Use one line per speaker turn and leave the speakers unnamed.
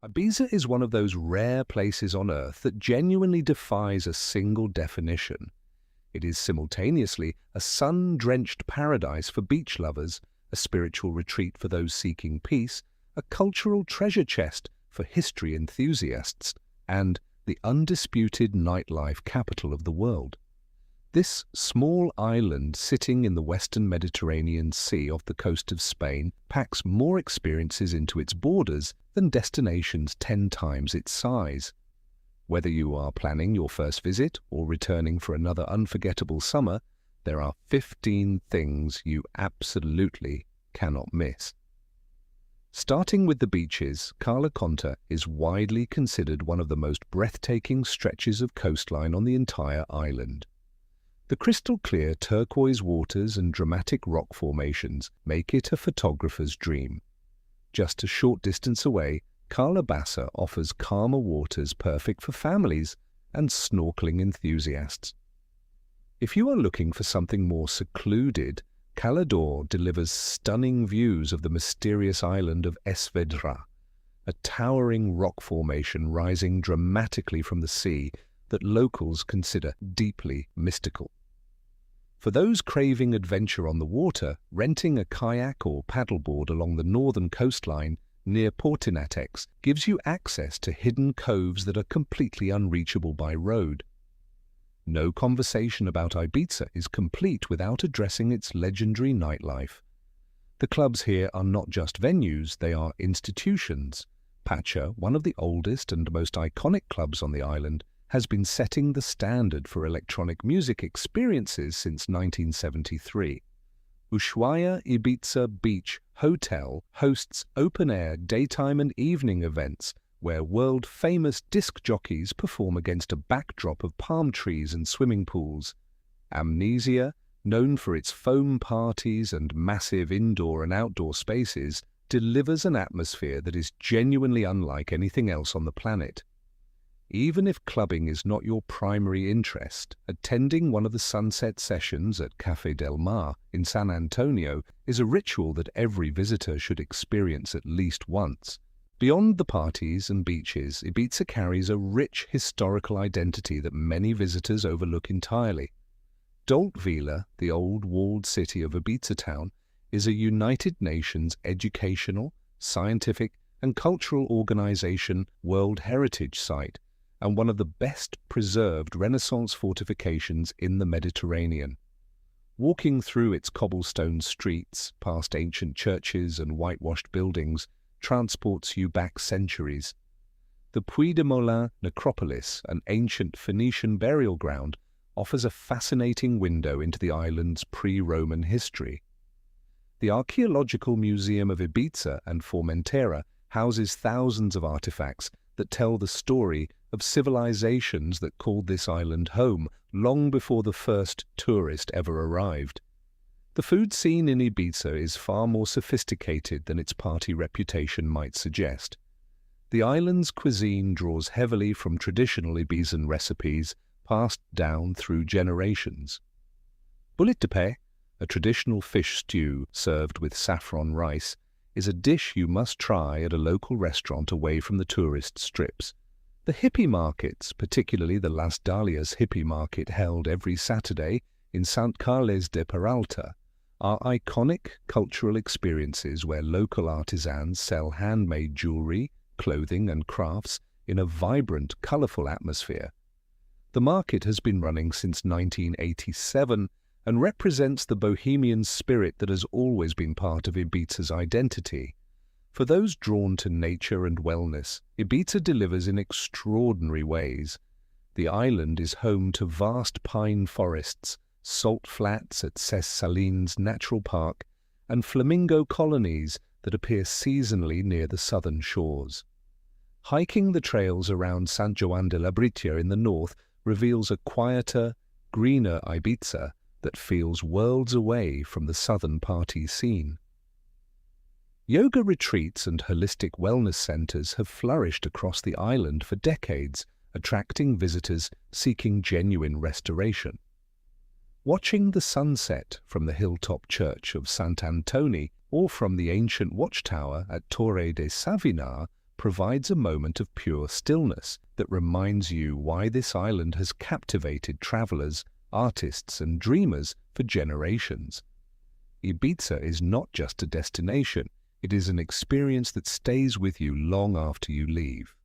Ibiza is one of those rare places on Earth that genuinely defies a single definition. It is simultaneously a sun-drenched paradise for beach lovers, a spiritual retreat for those seeking peace, a cultural treasure chest for history enthusiasts, and the undisputed nightlife capital of the world. This small island sitting in the western Mediterranean Sea off the coast of Spain packs more experiences into its borders than destinations 10 times its size. Whether you are planning your first visit or returning for another unforgettable summer, there are 15 things you absolutely cannot miss. Starting with the beaches, Cala Conta is widely considered one of the most breathtaking stretches of coastline on the entire island. The crystal-clear turquoise waters and dramatic rock formations make it a photographer's dream. Just a short distance away, Cala Bassa offers calmer waters perfect for families and snorkeling enthusiasts. If you are looking for something more secluded, Cala d'Or delivers stunning views of the mysterious island of Esvedra, a towering rock formation rising dramatically from the sea that locals consider deeply mystical. For those craving adventure on the water, renting a kayak or paddleboard along the northern coastline near Portinatex gives you access to hidden coves that are completely unreachable by road. No conversation about Ibiza is complete without addressing its legendary nightlife. The clubs here are not just venues, they are institutions. Pacha, one of the oldest and most iconic clubs on the island, has been setting the standard for electronic music experiences since 1973. Ushuaia Ibiza Beach Hotel hosts open-air daytime and evening events where world-famous disc jockeys perform against a backdrop of palm trees and swimming pools. Amnesia, known for its foam parties and massive indoor and outdoor spaces, delivers an atmosphere that is genuinely unlike anything else on the planet. Even if clubbing is not your primary interest, attending one of the sunset sessions at Café Del Mar in San Antonio is a ritual that every visitor should experience at least once. Beyond the parties and beaches, Ibiza carries a rich historical identity that many visitors overlook entirely. Dalt Vila, the old walled city of Ibiza town, is a United Nations educational, scientific and cultural organization World Heritage Site, and one of the best preserved Renaissance fortifications in the Mediterranean. Walking through its cobblestone streets, past ancient churches and whitewashed buildings, transports you back centuries. The Puy de Molin necropolis, an ancient Phoenician burial ground, offers a fascinating window into the island's pre-Roman history. The Archaeological Museum of Ibiza and Formentera houses thousands of artifacts that tell the story of civilizations that called this island home long before the first tourist ever arrived. The food scene in Ibiza is far more sophisticated than its party reputation might suggest. The island's cuisine draws heavily from traditional Ibizan recipes passed down through generations. Boulet de paix, a traditional fish stew served with saffron rice, is a dish you must try at a local restaurant away from the tourist strips. The hippie markets, particularly the Las Dalias hippie market held every Saturday in Sant Carles de Peralta, are iconic cultural experiences where local artisans sell handmade jewelry, clothing and crafts in a vibrant, colorful atmosphere. The market has been running since 1987 and represents the Bohemian spirit that has always been part of Ibiza's identity. For those drawn to nature and wellness, Ibiza delivers in extraordinary ways. The island is home to vast pine forests, salt flats at Ses Salines Natural Park, and flamingo colonies that appear seasonally near the southern shores. Hiking the trails around Sant Joan de Labritia in the north reveals a quieter, greener Ibiza that feels worlds away from the southern party scene. Yoga retreats and holistic wellness centers have flourished across the island for decades, attracting visitors seeking genuine restoration. Watching the sunset from the hilltop church of Sant Antoni or from the ancient watchtower at Torre de Savinar provides a moment of pure stillness that reminds you why this island has captivated travelers, artists, and dreamers for generations. Ibiza is not just a destination, it is an experience that stays with you long after you leave.